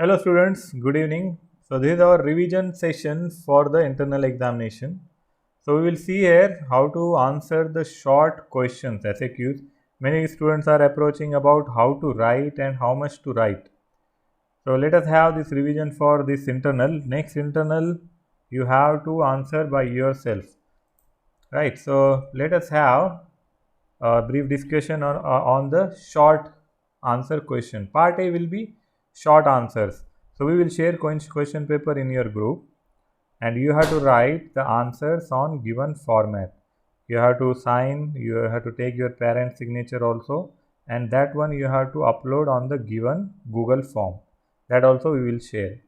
Hello students, good evening. So this is our revision session for the internal examination. So we will see here how to answer the short questions FAQs. Many students are approaching about how to write and how much to write. So let us have this revision for this internal. Next internal you have to answer by yourself. Right. So let us have a brief discussion on the short answer question. Part A will be short answers. So we will share question paper in your group and you have to write the answers on given format. You have to sign, you have to take your parent signature also, and that one you have to upload on the given Google form. That also we will share.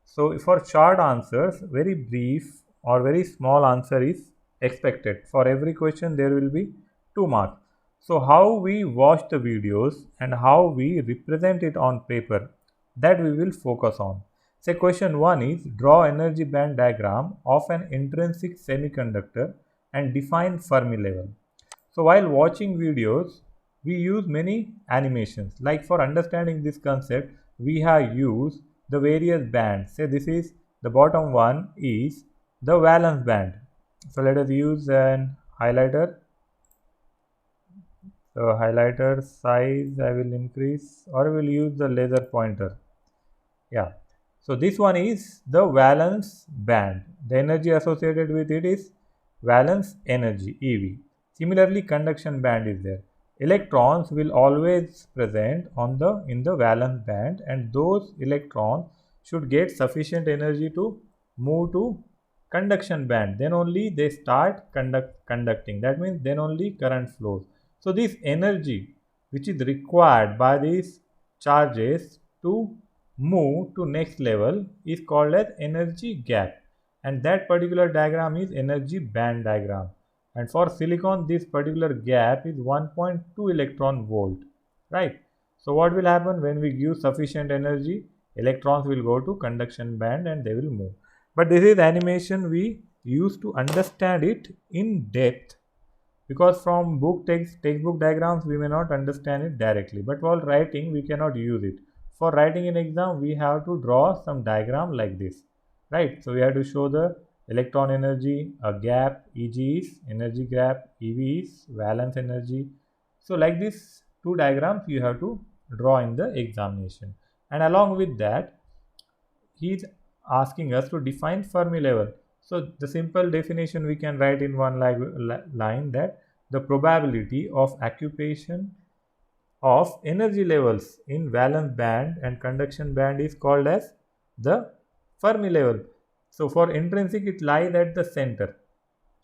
So for short answers, very brief or very small answer is expected. For every question there will be 2 marks. So how we watch the videos and how we represent it on paper, that we will focus on. Say question 1 is draw energy band diagram of an intrinsic semiconductor and define Fermi level. So while watching videos, we use many animations. Like for understanding this concept, we have used the various bands. Say this is the bottom one is the valence band. So let us use an highlighter. So highlighter size I will increase or I will use the laser pointer. Yeah. So this one is the valence band. The energy associated with it is valence energy EV. Similarly, conduction band is there. Electrons will always present on the in the valence band, and those electrons should get sufficient energy to move to conduction band. Then only they start conducting. That means then only current flows. So this energy which is required by these charges to move to next level is called as energy gap, and that particular diagram is energy band diagram. And for silicon this particular gap is 1.2 electron volt, right? So what will happen when we give sufficient energy? Electrons will go to conduction band and they will move. But this is animation we use to understand it in depth, because from textbook diagrams we may not understand it directly, but while writing we cannot use it. For writing in exam we have to draw some diagram like this, right? So we have to show the electron energy, a gap, Eg is energy gap, Ev is valence energy. So like this two diagrams you have to draw in the examination, and along with that he is asking us to define Fermi level. So the simple definition we can write in one line, that the probability of occupation of energy levels in valence band and conduction band is called as the Fermi level. So for intrinsic it lies at the center.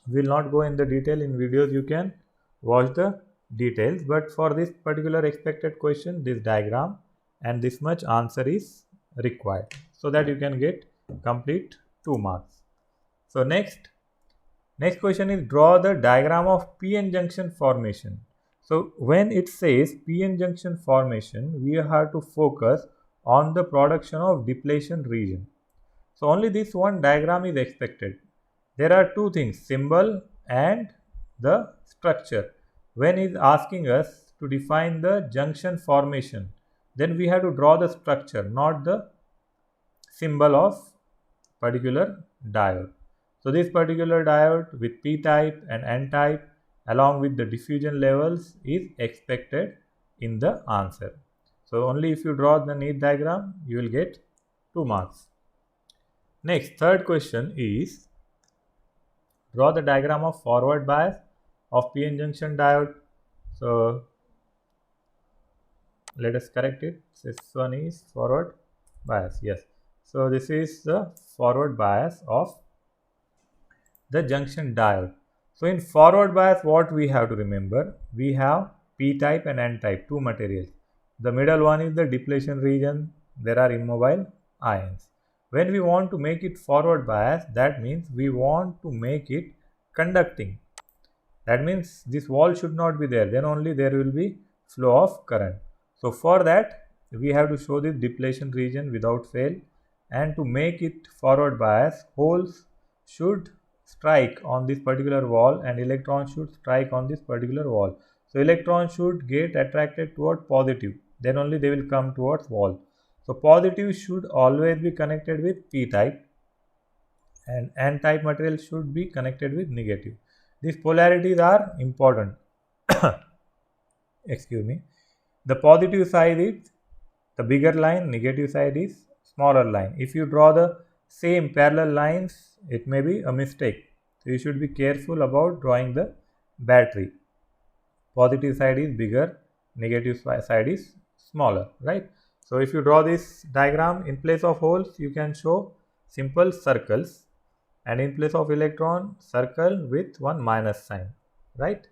We will not go in the detail in videos, you can watch the details, but for this particular expected question this diagram and this much answer is required, so that you can get complete 2 marks. So next question is draw the diagram of p-n junction formation. So when it says p-n junction formation, we have to focus on the production of depletion region. So only this one diagram is expected. There are two things, symbol and the structure. When is asking us to define the junction formation, then we have to draw the structure, not the symbol of particular diode. So this particular diode with p type and n type along with the diffusion levels is expected in the answer. So only if you draw the neat diagram you will get 2 marks. Next, third question is draw the diagram of forward bias of p-n junction diode. So let us correct it. This one is forward bias. Yes. So this is the forward bias of the junction diode. So in forward bias what we have to remember? We have p-type and n-type, two materials. The middle one is the depletion region. There are immobile ions. When we want to make it forward bias, that means we want to make it conducting. That means this wall should not be there, then only there will be flow of current. So for that we have to show this depletion region without fail, and to make it forward bias, holes should strike on this particular wall and electrons should strike on this particular wall. So electrons should get attracted toward positive, then only they will come towards wall. So positive should always be connected with p-type and n-type material should be connected with negative. These polarities are important. Excuse me. The positive side is the bigger line, negative side is smaller line. If you draw the same parallel lines, it may be a mistake. So you should be careful about drawing the battery. Positive side is bigger, negative side is smaller, right? So if you draw this diagram, in place of holes, you can show simple circles, and in place of electron, circle with one minus sign, right?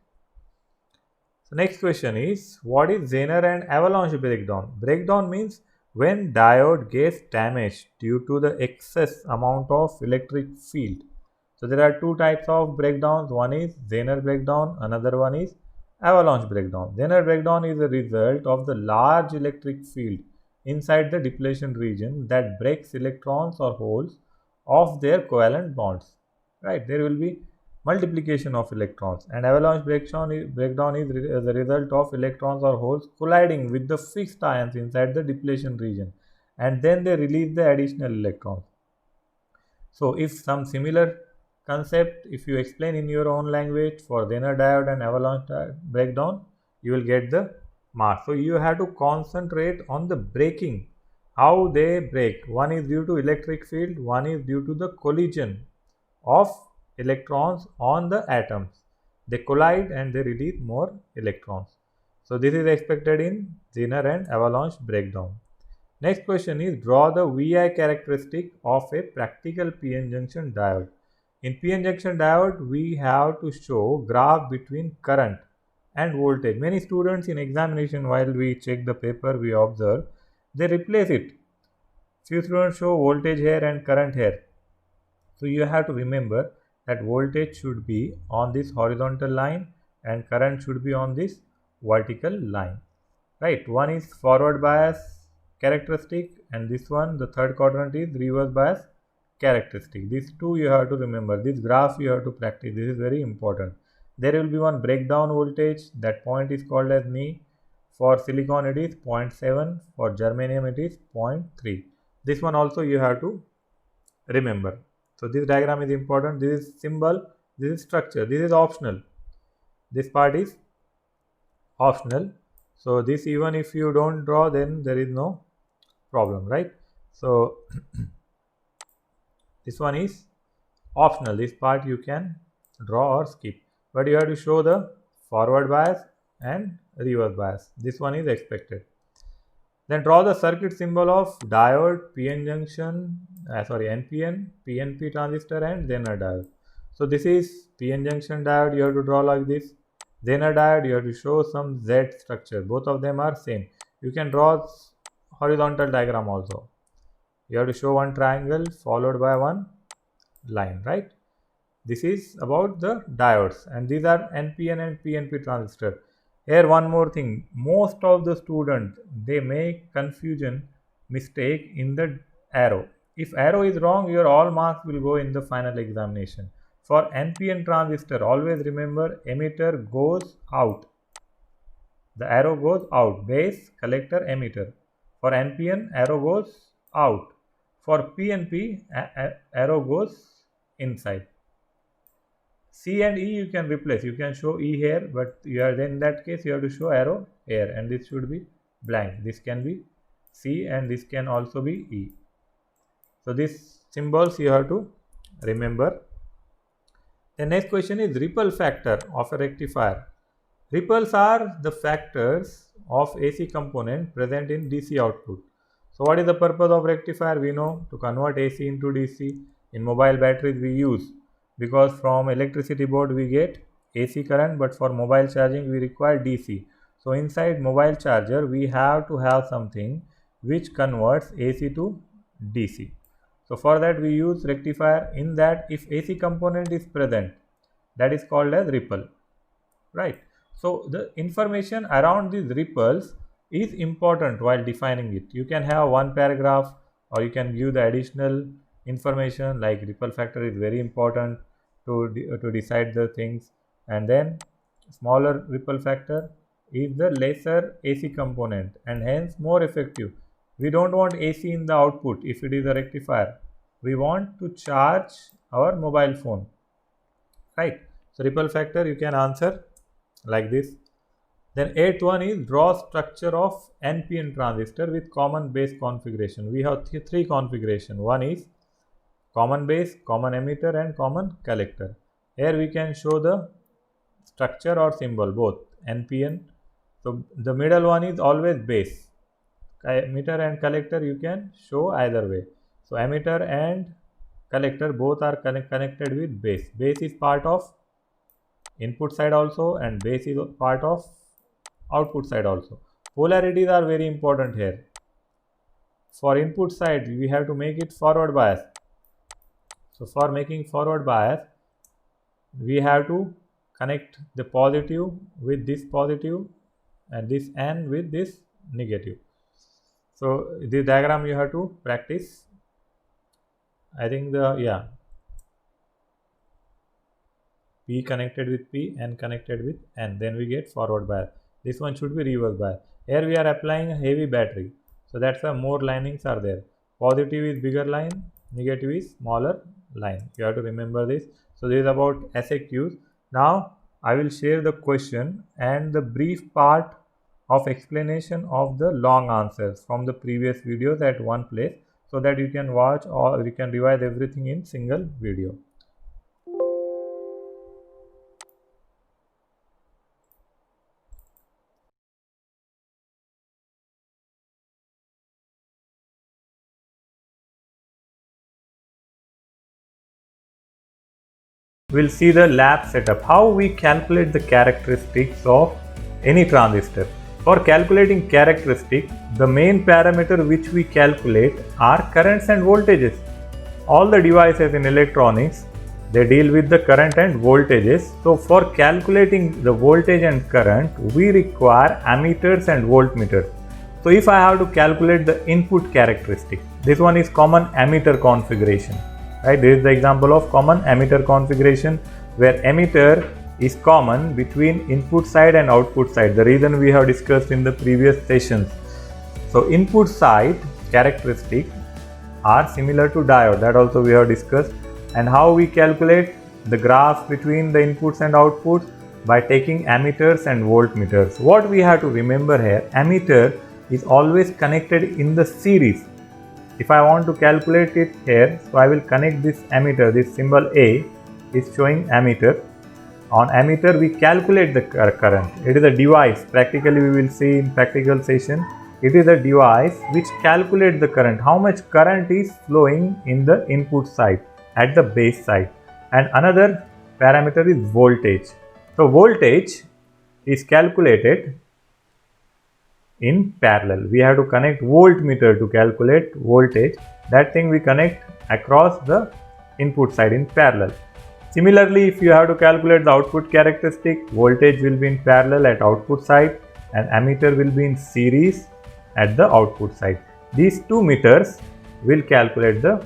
So next question is, what is Zener and avalanche breakdown? Breakdown means when diode gets damaged due to the excess amount of electric field. So there are two types of breakdowns. One is Zener breakdown, another one is avalanche breakdown. Zener breakdown is a result of the large electric field inside the depletion region that breaks electrons or holes off their covalent bonds. Right? There will be multiplication of electrons, and avalanche breakdown is the result of electrons or holes colliding with the fixed ions inside the depletion region, and then they release the additional electrons. So if some similar concept, if you explain in your own language for Zener diode and avalanche breakdown, you will get the mark. So you have to concentrate on the breaking, how they break. One is due to electric field, one is due to the collision of electrons on the atoms. They collide and they release more electrons. So this is expected in Zener and avalanche breakdown. Next question is, draw the VI characteristic of a practical PN junction diode. In PN junction diode, we have to show graph between current and voltage. Many students in examination, while we check the paper, we observe they replace it. Few students show voltage here and current here. So you have to remember that voltage should be on this horizontal line and current should be on this vertical line, right? One is forward bias characteristic, and this one, the third quadrant, is reverse bias characteristic. These two you have to remember. This graph you have to practice. This is very important. There will be one breakdown voltage. That point is called as Ni. For silicon it is 0.7. For germanium it is 0.3. This one also you have to remember. So this diagram is important. This is symbol, this is structure, this is optional. This part is optional. So this, even if you don't draw, then there is no problem, right? So this one is optional. This part you can draw or skip, but you have to show the forward bias and reverse bias. This one is expected. Then draw the circuit symbol of diode, PN junction, NPN, PNP transistor and Zener diode. So this is PN junction diode, you have to draw like this. Zener diode, you have to show some Z structure. Both of them are same. You can draw horizontal diagram also. You have to show one triangle followed by one line, right? This is about the diodes, and these are NPN and PNP transistor. Here one more thing, most of the students, they make confusion mistake in the arrow. If arrow is wrong, your all marks will go in the final examination. For NPN transistor, always remember emitter goes out. The arrow goes out, base, collector, emitter. For NPN, arrow goes out. For PNP, arrow goes inside. C and E you can replace. You can show E here, but you are, then in that case you have to show arrow here, and this should be blank. This can be C and this can also be E. So these symbols you have to remember. The next question is ripple factor of a rectifier. Ripples are the factors of AC component present in DC output. So what is the purpose of rectifier? We know, to convert AC into DC. In mobile batteries we use, because from electricity board we get AC current, but for mobile charging we require DC. So inside mobile charger we have to have something which converts AC to DC. So for that we use rectifier. In that, if AC component is present, that is called as ripple, right? So the information around these ripples is important while defining it. You can have one paragraph, or you can give the additional information like ripple factor is very important to decide the things, and then smaller ripple factor is the lesser AC component and hence more effective. we don't want AC in the output if it is a rectifier. We want to charge our mobile phone, right? So ripple factor you can answer like this. Then eighth one is draw structure of NPN transistor with common base configuration. We have three configuration. One is common base, common emitter and common collector. Here we can show the structure or symbol both NPN. So the middle one is always base. Emitter and collector you can show either way. So emitter and collector both are connected with base. Base is part of input side also and base is part of output side also. Polarities are very important here. For input side we have to make it forward bias. So for making forward bias we have to connect the positive with this positive and this N with this negative. So this diagram you have to practice. I think P connected with P, N connected with N, then we get forward bias. This one should be reverse bias. Here we are applying a heavy battery, so that's why more linings are there. Positive is bigger line, negative is smaller line. You have to remember this. So this is about SAQs. Now I will share the question and the brief part of explanation of the long answers from the previous videos at one place, so that you can watch or you can revise everything in single video. We'll see the lab setup, how we calculate the characteristics of any transistor. For calculating characteristic, the main parameter which we calculate are currents and voltages. All the devices in electronics, they deal with the current and voltages. So for calculating the voltage and current, we require ammeters and voltmeters. So if I have to calculate the input characteristic, this one is common ammeter configuration. Right, this is the example of common ammeter configuration, where ammeter is common between input side and output side. The reason we have discussed in the previous sessions. So input side characteristic are similar to diode, that also we have discussed. And how we calculate the graphs between the inputs and outputs? By taking ammeters and voltmeters. What we have to remember here, ammeter is always connected in the series. If I want to calculate it here, so I will connect this ammeter, this symbol A is showing ammeter. On ammeter we calculate the current. It is a device, practically we will see in practical session. It is a device which calculates the current, how much current is flowing in the input side at the base side. And another parameter is voltage. So voltage is calculated in parallel. We have to connect voltmeter to calculate voltage. That thing we connect across the input side in parallel. Similarly, if you have to calculate the output characteristic, voltage will be in parallel at output side and ammeter will be in series at the output side. These two meters will calculate the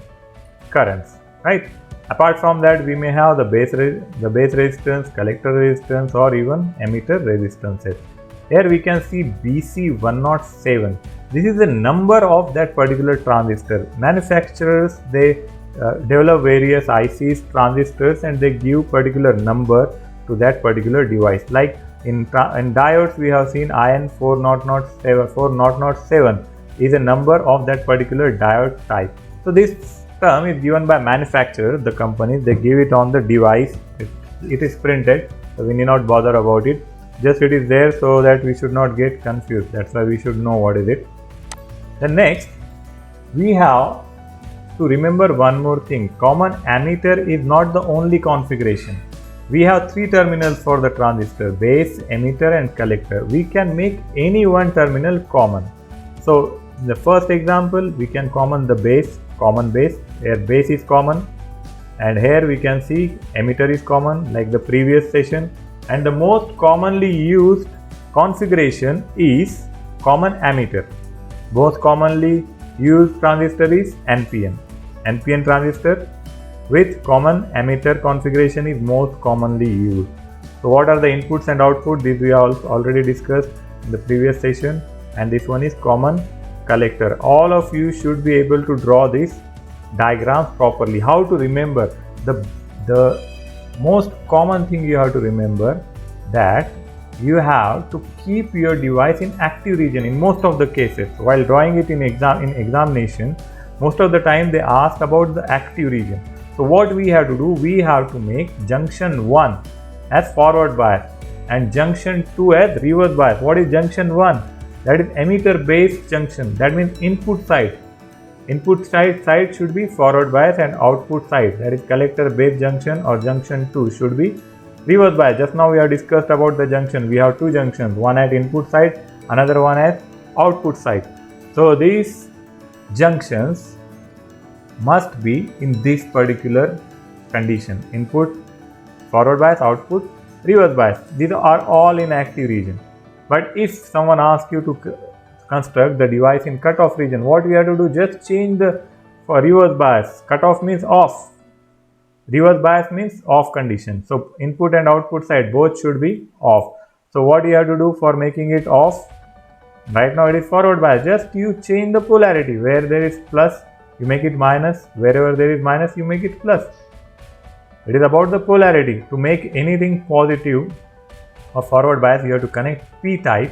currents, right? Apart from that, we may have the base resistance, collector resistance, or even emitter resistances. Here we can see BC107. This is the number of that particular transistor. Manufacturers, they develop various ICs, transistors, and they give particular number to that particular device. Like in diodes, we have seen IN4007 is a number of that particular diode type. So this term is given by manufacturer, the company, they give it on the device. It is printed, so we need not bother about it. Just it is there so that we should not get confused. That's why we should know what is it. The next, we have to remember one more thing. Common ammeter is not the only configuration. We have three terminals for the transistor: base, emitter and collector. We can make any one terminal common. So in the first example, we can common the base, common base. Here base is common, and here we can see emitter is common like the previous session. And the most commonly used configuration is common ammeter. Most commonly used transistor is NPN. NPN transistor with common ammeter configuration is most commonly used. So what are the inputs and outputs? This we have already discussed in the previous session, and this one is common collector. All of you should be able to draw these diagrams properly. How to remember? The most common thing you have to remember that you have to keep your device in active region in most of the cases. While drawing it in examination, most of the time they ask about the active region. So what we have to do, we have to make junction 1 as forward bias and junction 2 as reverse bias. What is junction 1? That is emitter base junction. That means input side. Input side should be forward bias and output side, that is collector base junction or junction 2 should be reverse bias. Just now we have discussed about the junction. We have two junctions, one at input side, another one at output side. So these junctions must be in this particular condition: input forward bias, output reverse bias. These are all in active region. But if someone asks you to construct the device in cutoff region, what we have to do, just change the for reverse bias. Cutoff means off, reverse bias means off condition. So input and output side both should be off. So what you have to do for making it off? Right now it is forward bias. Just you change the polarity. Where there is plus, you make it minus. Wherever there is minus, you make it plus. It is about the polarity. To make anything positive or forward bias, you have to connect P type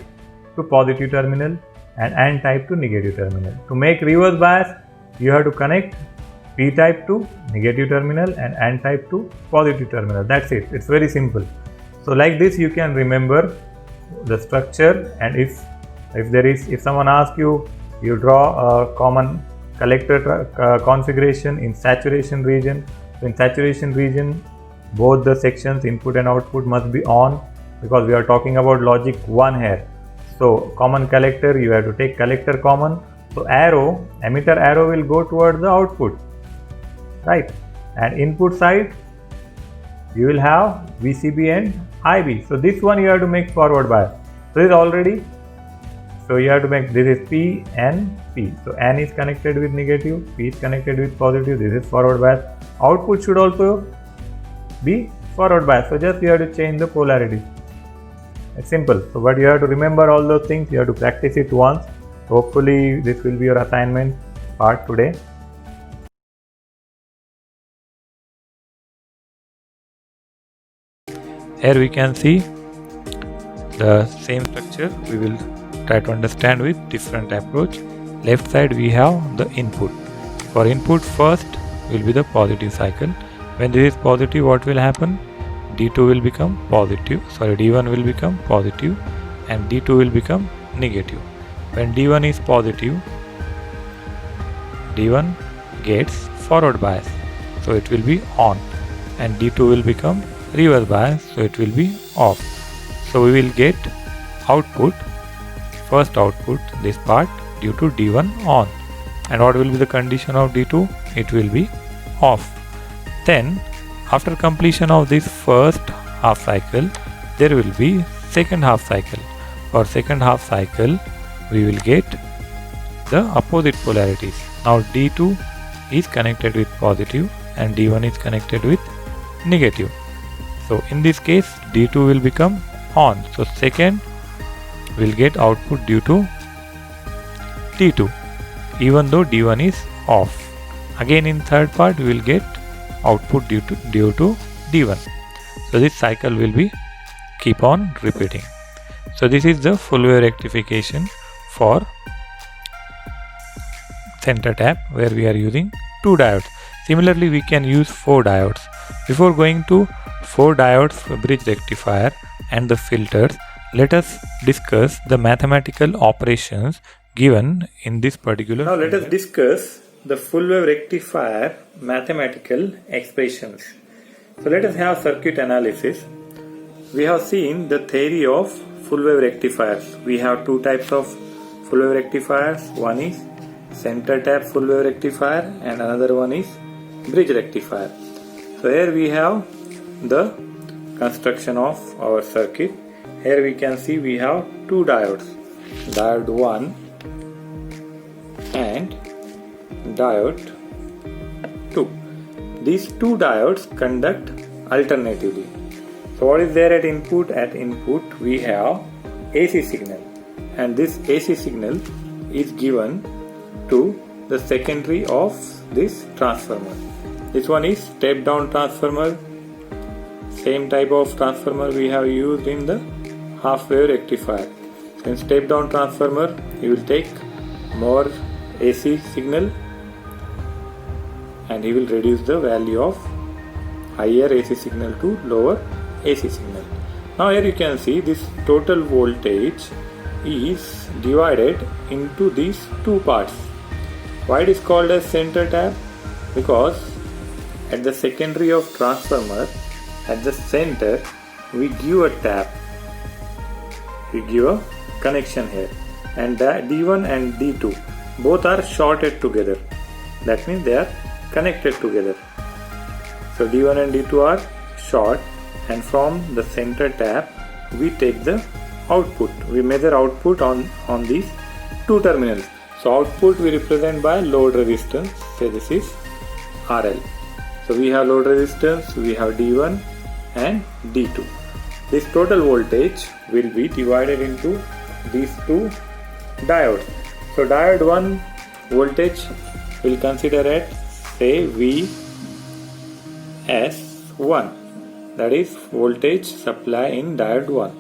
to positive terminal and N type to negative terminal. To make reverse bias, you have to connect P type to negative terminal and N type to positive terminal. That's it. It's very simple. So like this you can remember the structure, and if someone asks you, you draw a common collector configuration in saturation region. So in saturation region, both the sections input and output must be on, because we are talking about logic 1 here. So common collector, you have to take collector common. So arrow, emitter arrow will go towards the output, right? And input side, you will have VCB and IB. So this one you have to make forward bias. So this is already, so you have to make, this is P and P. So N is connected with negative, P is connected with positive, this is forward bias. Output should also be forward bias. So just you have to change the polarity. It's simple. So but you have to remember all those things, you have to practice it once. Hopefully this will be your assignment part today. Here we can see the same structure. We will try to understand with different approach. Left side we have the input. For input, first will be the positive cycle. When this is positive, what will happen? D2 will become positive, D1 will become positive and D2 will become negative. When D1 is positive, D1 gets forward bias, so it will be on, and D2 will become reverse bias, so it will be off. So we will get output, first output, this part, due to D1 on. And what will be the condition of D2? It will be off. Then after completion of this first half cycle, there will be second half cycle. For second half cycle, we will get the opposite polarities. Now D2 is connected with positive and D1 is connected with negative. So in this case, D2 will become on. So second will get output due to D2, even though D1 is off. Again in third part, we will get output due to D1. So this cycle will be keep on repeating. So this is the full wave rectification for center tap, where we are using 2 diodes. Similarly, we can use 4 diodes. Before going to 4 diodes bridge rectifier and the filters, let us discuss the mathematical operations given in this particular. Now let us discuss the full wave rectifier mathematical expressions. So let us have circuit analysis. We have seen the theory of full wave rectifiers. We have 2 types of full wave rectifiers. One is center tap full wave rectifier and another one is bridge rectifier. So here we have the construction of our circuit. Here we can see we have 2 diodes, diode 1 and diode 2. These 2 diodes conduct alternatively. So what is there at input? At input we have AC signal, and this AC signal is given to the secondary of this transformer. This one is step down transformer. Same type of transformer we have used in the half wave rectifier. So in step down transformer, you will take more AC signal and he will reduce the value of higher AC signal to lower AC signal. Now here you can see this total voltage is divided into these two parts. Why it is called as center tap? Because at the secondary of transformer, at the center, we give a tap. We give a connection here, and that D1 and D2 both are shorted together. That means they are connected together. So D1 and D2 are short, and from the center tap we take the output. We measure output on these two terminals. So output we represent by load resistance. Say this is RL. So we have load resistance, we have D1 and D2. This total voltage will be divided into these two diodes. So diode 1 voltage will consider at say VS1, that is voltage supply in diode 1,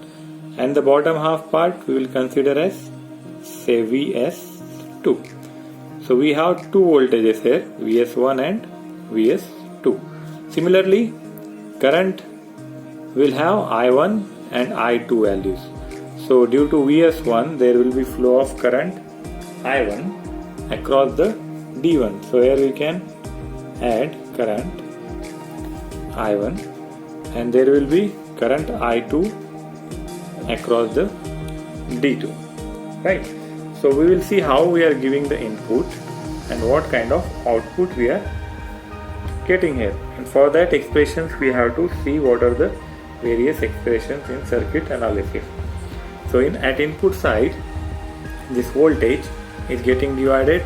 and the bottom half part we will consider as say VS2. So we have two voltages here, VS1 and VS2. Similarly, current will have I1 and I2 values. So due to VS1 there will be flow of current I1 across the D1. So here we can add current I1 and there will be current I2 across the D2. Right. So we will see how we are giving the input and what kind of output we are getting here. And for that expressions we have to see what are the various expressions in circuit analysis. So at input side, this voltage is getting divided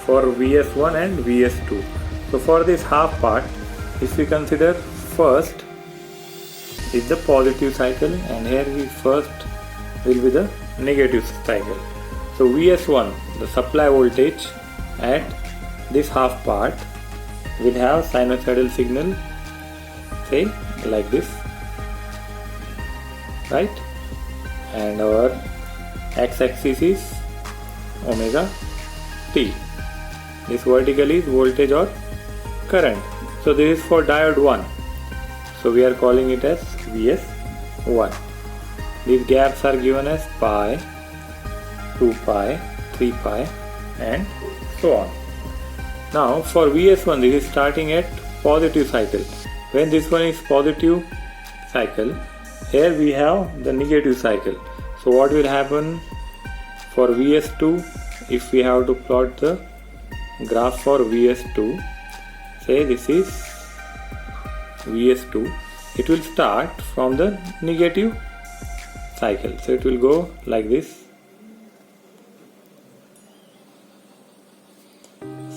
for VS1 and VS2. So for this half part, if we consider first is the positive cycle and here we first will be the negative cycle. So VS1, the supply voltage at this half part will have sinusoidal signal, say like this, right? And our x-axis is omega t. This vertical is voltage or current. So this is for diode 1. So we are calling it as VS1. These gaps are given as pi, 2 pi, 3 pi and so on. Now for VS1 this is starting at positive cycle. When this one is positive cycle, here we have the negative cycle. So what will happen for VS2 if we have to plot the graph for VS2? Say this is VS2. It will start from the negative cycle. So it will go like this.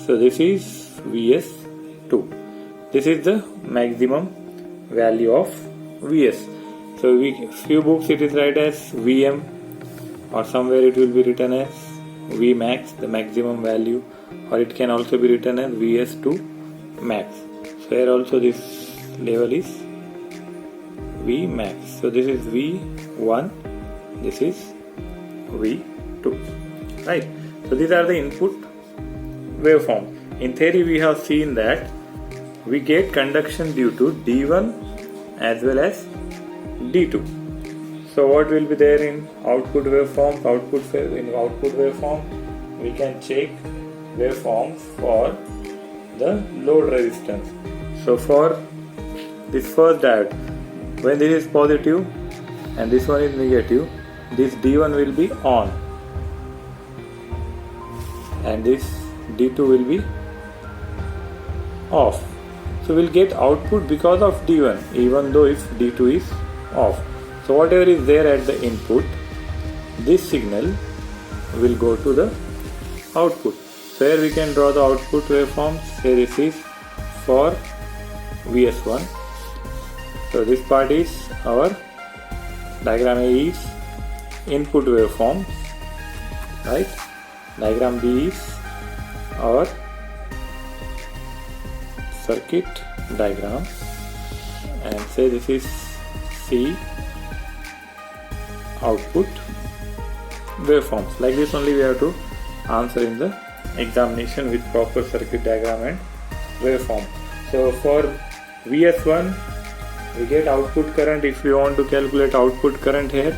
So this is VS2. This is the maximum value of VS. So few books it is written as VM or somewhere it will be written as Vmax, the maximum value, or it can also be written as VS2 max. So here also this level is Vmax. So this is V1, this is V2, right? So these are the input waveform. In theory we have seen that we get conduction due to D1 as well as D2. So what will be there in output waveform? In output waveform we can check waveforms for the load resistance. So for this first diode, when this is positive and this one is negative, this D1 will be on and this D2 will be off. So we'll get output because of D1 even though if D2 is off. So whatever is there at the input, this signal will go to the output. So here we can draw the output waveform. Say this is for VS1. So this part is our diagram A is input waveform, right? Diagram B is our circuit diagram, and say this is C output waveforms. Like this only we have to answer in the examination with proper circuit diagram and waveform. So for VS1 we get output current. If we want to calculate output current here,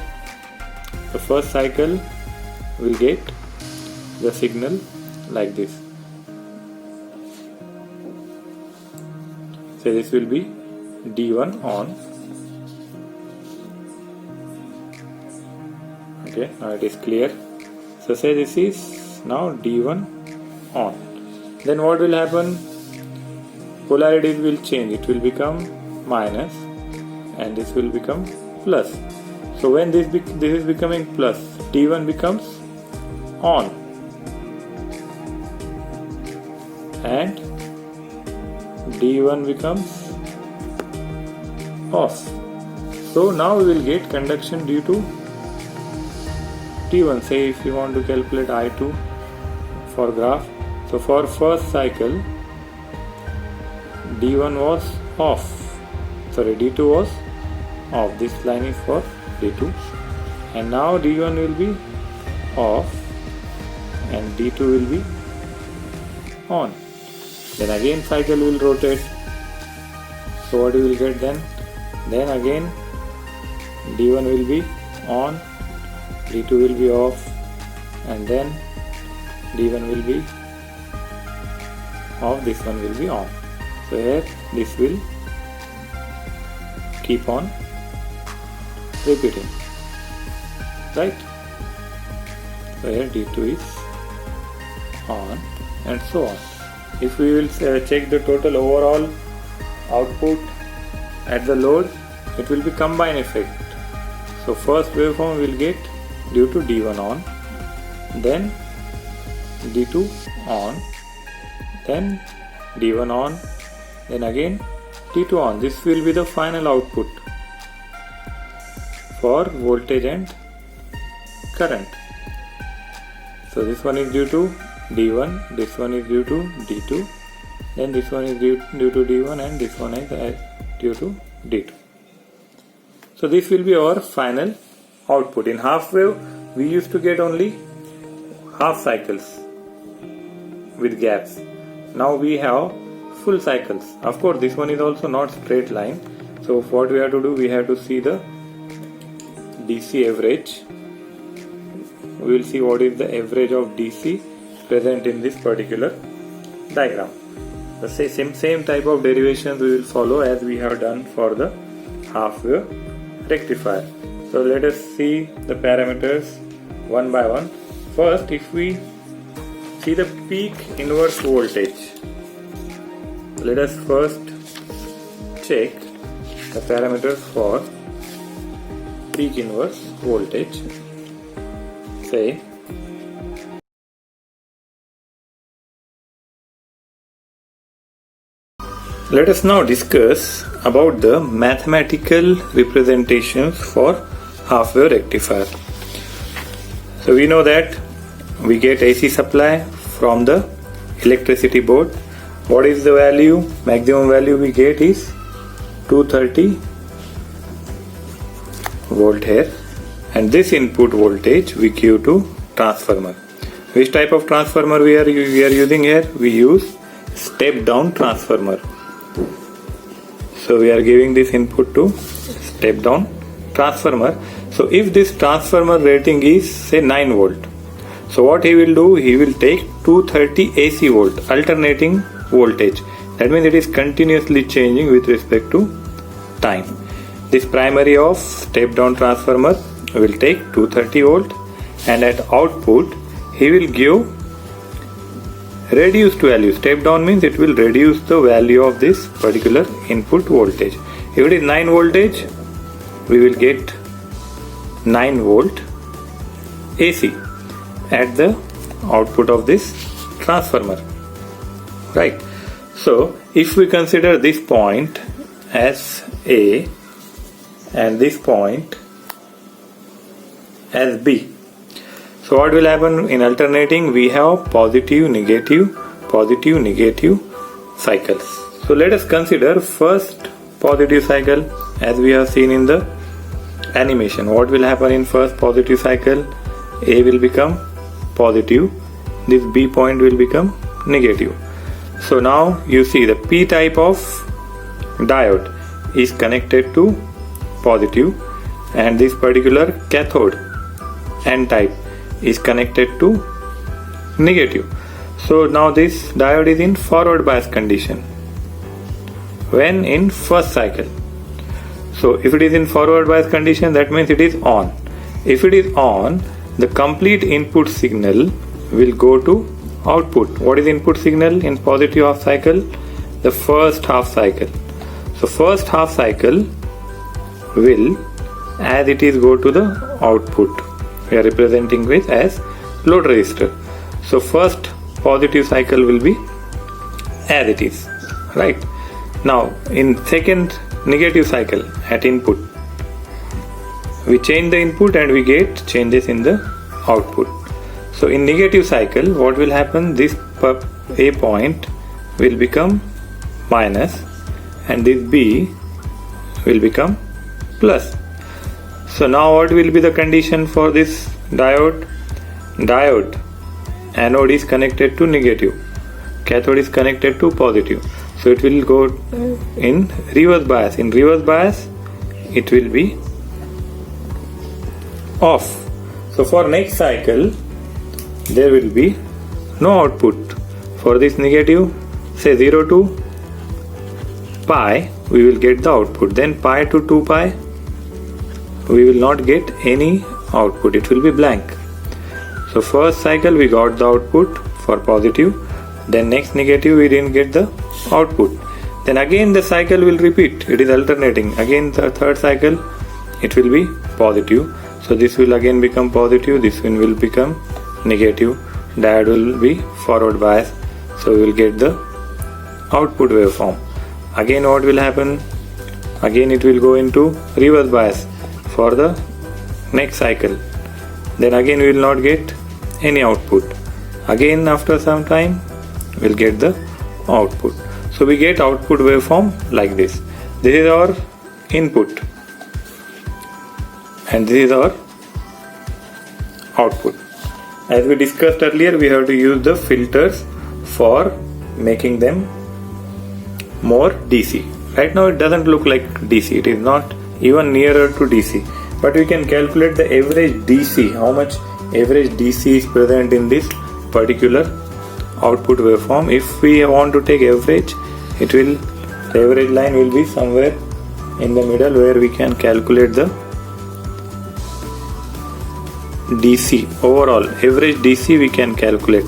the first cycle will get the signal like this. So this will be D1 on. Okay, now it is clear. So say this is now D1 on. Then what will happen? Polarities will change. It will become minus and this will become plus. So when this is becoming plus, D1 becomes on and D1 becomes off. So now we will get conduction due to T1. Say if you want to calculate I2 for graph. So for first cycle D1 was off. Sorry, D2 was off. This line is for D2. And now D1 will be off and D2 will be on. Then again cycle will rotate. So what you will get then? Then again D1 will be on, D2 will be off, and then D1 will be off, this one will be on. So here this will keep on repeating, right? So here D2 is on and so on. If we will check the total overall output at the load, it will be combined effect. So first waveform will get due to D1 on, then D2 on, then D1 on, then again D2 on. This will be the final output for voltage and current. So this one is due to D1, this one is due to D2, then this one is due to D1 and this one is due to D2. So this will be our final output. In half wave we used to get only half cycles with gaps. Now we have full cycles. Of course this one is also not straight line. So what we have to do, we have to see the DC average. We will see what is the average of DC present in this particular diagram. The same type of derivations we will follow as we have done for the half wave rectifier. So let us see the parameters one by one. First, if we see the peak inverse voltage, let us first check the parameters for peak inverse voltage. Say let us now discuss about the mathematical representations for half wave rectifier. So we know that we get AC supply from the electricity board. What is the value? Maximum value we get is 230 volt here, and this input voltage we give to transformer. Which type of transformer we are using here? We use step down transformer. So we are giving this input to step down transformer. So if this transformer rating is say 9 volt, so what he will do, he will take 230 AC volt alternating voltage. That means it is continuously changing with respect to time. This primary of step down transformer will take 230 volt, and at output he will give reduced value. Step down means it will reduce the value of this particular input voltage. If it is 9 voltage, we will get 9 volt AC at the output of this transformer, right? So if we consider this point as A and this point as B, So what will happen in alternating? We have positive negative cycles. So let us consider first positive cycle as we have seen in the animation. What will happen in first positive cycle? A will become positive, this B point will become negative. So now you see the P type of diode is connected to positive, and this particular cathode N type is connected to negative. So now this diode is in forward bias condition when in first cycle. So if it is in forward bias condition, that means it is on. If it is on, the complete input signal will go to output. What is input signal in positive half cycle? The first half cycle. So first half cycle will, as it is, go to the output. We are representing with as load resistor. So first positive cycle will be as it is, right? Now in second negative cycle at input, we change the input and we get changes in the output. So in negative cycle, what will happen? This A point will become minus and this B will become plus. So now what will be the condition for this diode? Diode anode is connected to negative, cathode is connected to positive. So it will go in reverse bias. In reverse bias, it will be off. So for next cycle, there will be no output. For this negative, say 0 to pi, we will get the output. Then pi to 2 pi, we will not get any output. It will be blank. So first cycle we got the output for positive. Then next negative we didn't get the output. Then again the cycle will repeat. It is alternating. Again the third cycle, it will be positive. So this will again become positive. This one will become negative. Diode will be forward bias. So we will get the output waveform. Again what will happen? Again it will go into reverse bias for the next cycle. Then again we will not get any output. Again after some time we'll get the output. So we get output waveform like this. This is our input and this is our output. As we discussed earlier, we have to use the filters for making them more DC. Right now it doesn't look like DC. It is not even nearer to DC. But we can calculate the average DC, how much average DC is present in this particular output waveform. If we want to take average, the average line will be somewhere in the middle where we can calculate the DC overall. Average DC we can calculate,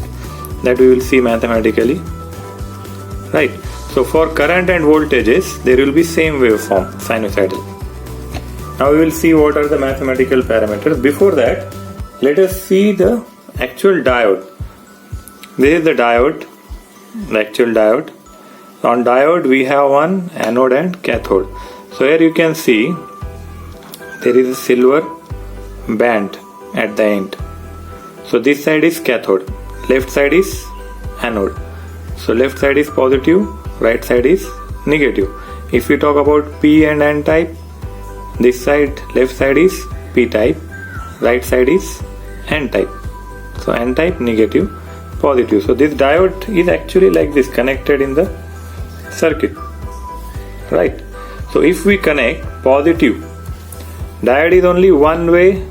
that we will see mathematically, right? So for current and voltages, there will be same waveform, sinusoidal. Now we will see what are the mathematical parameters. Before that, let us see the actual diode. This is the diode, the actual diode. On diode we have one anode and cathode. So here you can see there is a silver band at the end. So this side is cathode, left side is anode. So left side is positive, right side is negative. If we talk about P and N type, this side, left side is P type, right side is N type. So N type negative, positive. So this diode is actually like this, connected in the circuit, right? So if we connect positive, diode is only one way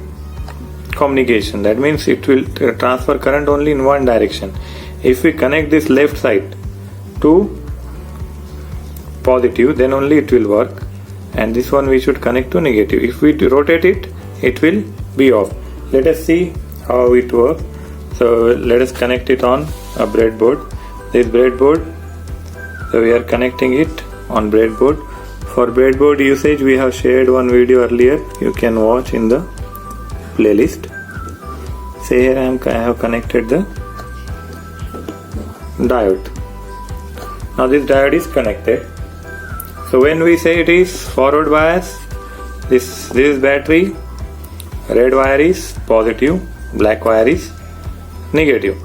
communication. That means it will transfer current only in one direction. If we connect this left side to positive, then only it will work. And this one we should connect to negative. If we rotate it, it will be off. Let us see how it works. So let us connect it on a breadboard. This breadboard, so we are connecting it on breadboard. For breadboard usage, we have shared one video earlier. You can watch in the playlist. Say here I have connected the diode. Now this diode is connected. So when we say it is forward bias, this is battery, red wire is positive, black wire is negative.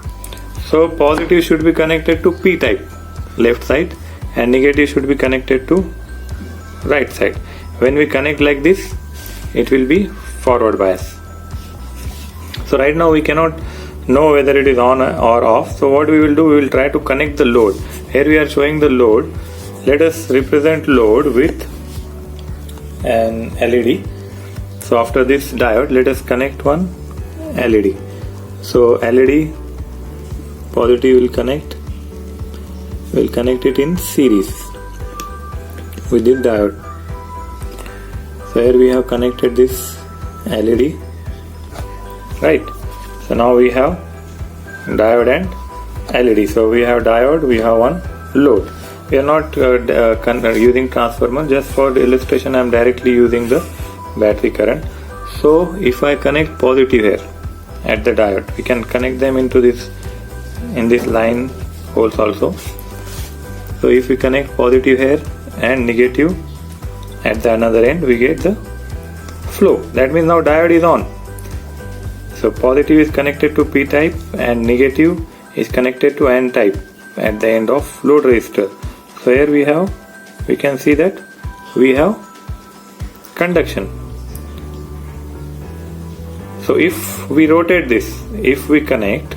So positive should be connected to P type, left side, and negative should be connected to right side. When we connect like this, it will be forward bias. So right now we cannot know whether it is on or off. So what we will do, we will try to connect the load. Here we are showing the load. Let us represent load with an LED. So after this diode, let us connect one LED. So LED positive will connect. We'll connect it in series with this diode. So here we have connected this LED, right? So now we have diode and LED. So we have diode, we have one load. We are not using transformer. Just for the illustration, I am directly using the battery current. So if I connect positive here at the diode, we can connect them into this, in this line holes also. So if we connect positive here and negative at the another end, we get the flow. That means now diode is on. So positive is connected to P type and negative is connected to N type at the end of load resistor. So here we can see that we have conduction. So if we rotate this, if we connect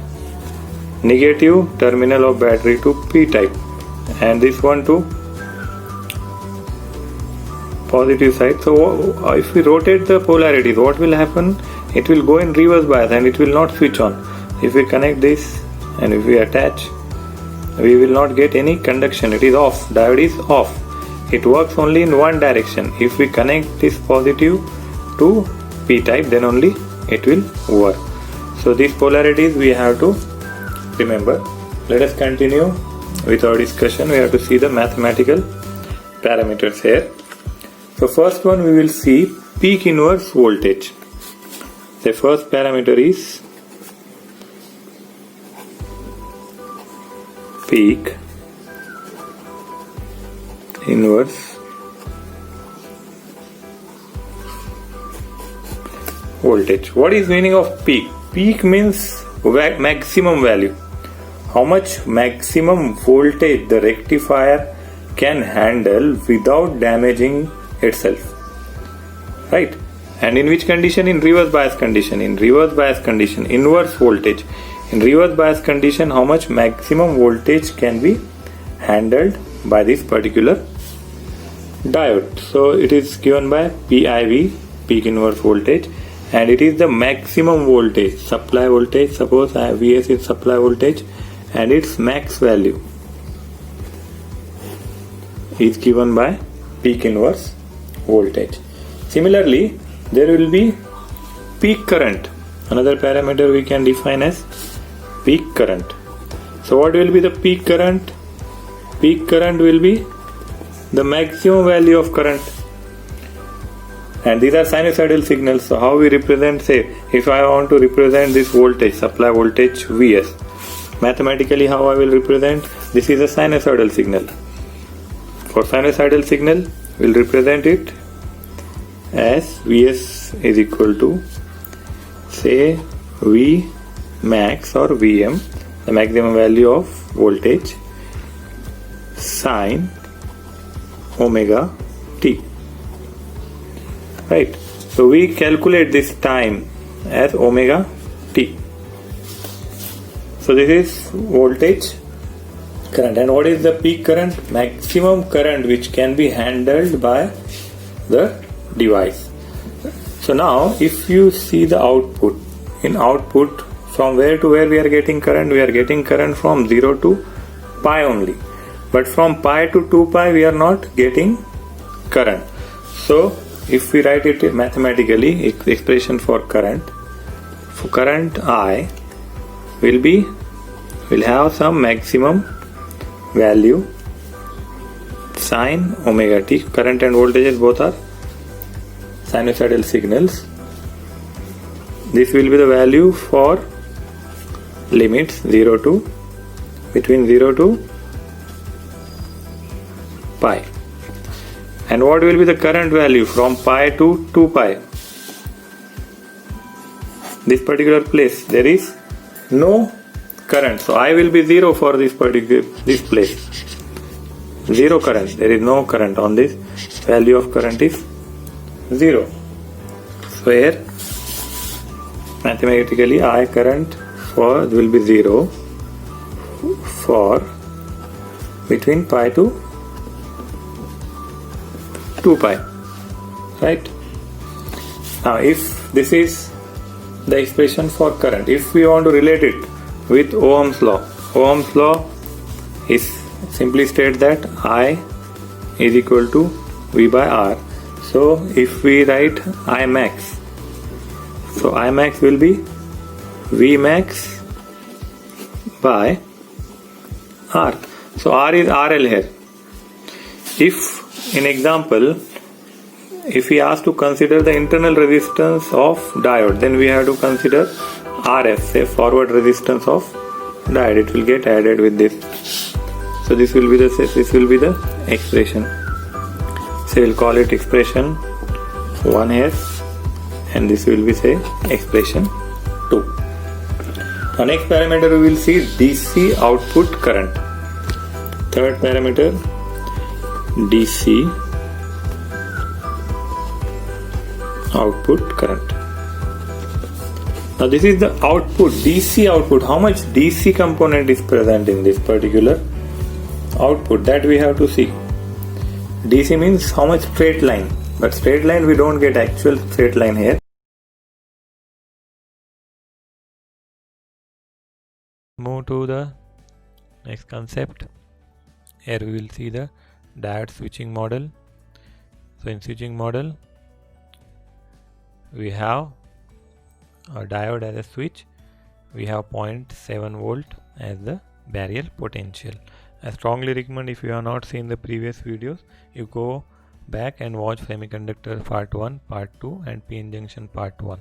negative terminal of battery to P type and this one to positive side, so if we rotate the polarities, what will happen? It will go in reverse bias and it will not switch on. If we connect this and if we attach, we will not get any conduction. It is off. Diode is off. It works only in one direction. If we connect this positive to P type, then only it will work. So these polarities we have to remember. Let us continue with our discussion. We have to see the mathematical parameters here. So first one, we will see peak inverse voltage. The first parameter is peak inverse voltage. What is meaning of peak? Peak means maximum value. How much maximum voltage the rectifier can handle without damaging itself, right? And in which condition? In reverse bias condition. In reverse bias condition, inverse voltage. In reverse bias condition, how much maximum voltage can be handled by this particular diode? So it is given by PIV, peak inverse voltage, and it is the maximum voltage, supply voltage. Suppose Vs is supply voltage and its max value is given by peak inverse voltage. Similarly, there will be peak current. Another parameter we can define as peak current. So what will be the peak current? Peak current will be the maximum value of current. And these are sinusoidal signals. So how we represent, say, if I want to represent this voltage, supply voltage Vs, mathematically how I will represent? This is a sinusoidal signal. For sinusoidal signal, we'll represent it as Vs is equal to, say, V max or Vm, the maximum value of voltage, sine omega t, right? So we calculate this time as omega t. So this is voltage current. And what is the peak current? Maximum current which can be handled by the device. So now if you see the output, in output from where to where we are getting current? We are getting current from 0 to pi only, but from pi to 2 pi we are not getting current. So if we write it mathematically, expression for current I will have some maximum value sine omega t. Current and voltages both are sinusoidal signals. This will be the value for limits between 0 to pi. And what will be the current value from pi to 2 pi? this particular place there is no current, so I will be 0 for this place. 0 current, there is no current on this, value of current is 0. So here mathematically I current for will be 0 for between pi to 2 pi, right? Now if this is the expression for current, if we want to relate it with Ohm's law is simply state that I is equal to V by R. So if we write I max, so I max will be V max by R. So R is RL here. If in example, if we ask to consider the internal resistance of diode, then we have to consider RF, say forward resistance of diode. It will get added with this. So this will be the expression. So we'll call it expression 1 here, and this will be say expression 2. Now next parameter we will see DC output current. Third parameter, DC output current. Now this is the output, DC output. How much DC component is present in this particular output, that we have to see. DC means how much straight line, but straight line we don't get actual straight line here. Move to the next concept. Here we will see the diode switching model. So in switching model we have a diode as a switch, we have 0.7 volt as the barrier potential. I strongly recommend, if you have not seen the previous videos, you go back and watch semiconductor part 1, part 2 and PN junction part 1.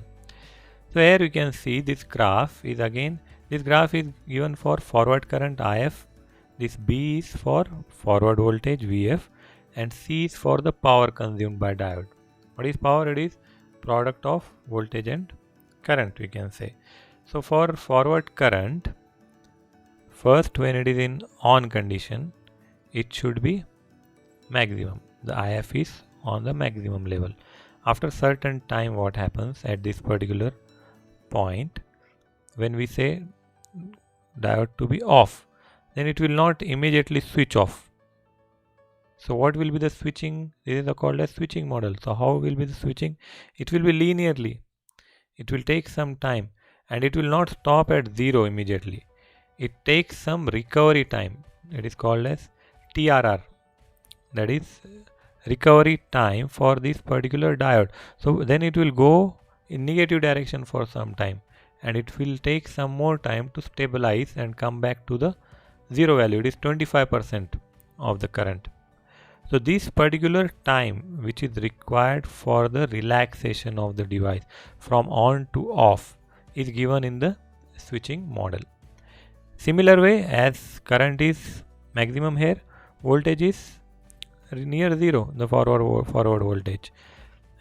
So here you can see this graph is given for forward current IF, this B is for forward voltage VF, and C is for the power consumed by diode. What is power? It is product of voltage and current, we can say. So for forward current, first when it is in on condition, it should be maximum. The IF is on the maximum level. After certain time, what happens at this particular point, when we say diode to be off, then it will not immediately switch off. So what will be the switching? This is called as switching model. So how will be the switching? It will be linearly. It will take some time, and it will not stop at 0 immediately. It takes some recovery time. It is called as TRR. That is recovery time for this particular diode. So then it will go in negative direction for some time, and it will take some more time to stabilize and come back to the 0 value. It is 25% of the current. So this particular time which is required for the relaxation of the device from on to off is given in the switching model. Similar way, as current is maximum here, voltage is near 0, the forward voltage,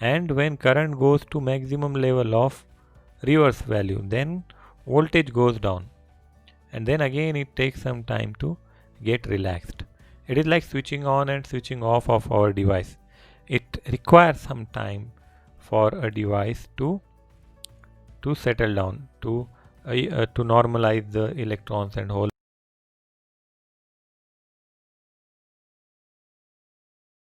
and when current goes to maximum level of reverse value, then voltage goes down, and then again it takes some time to get relaxed. It is like switching on and switching off of our device. It requires some time for a device to settle down, to normalize the electrons and holes.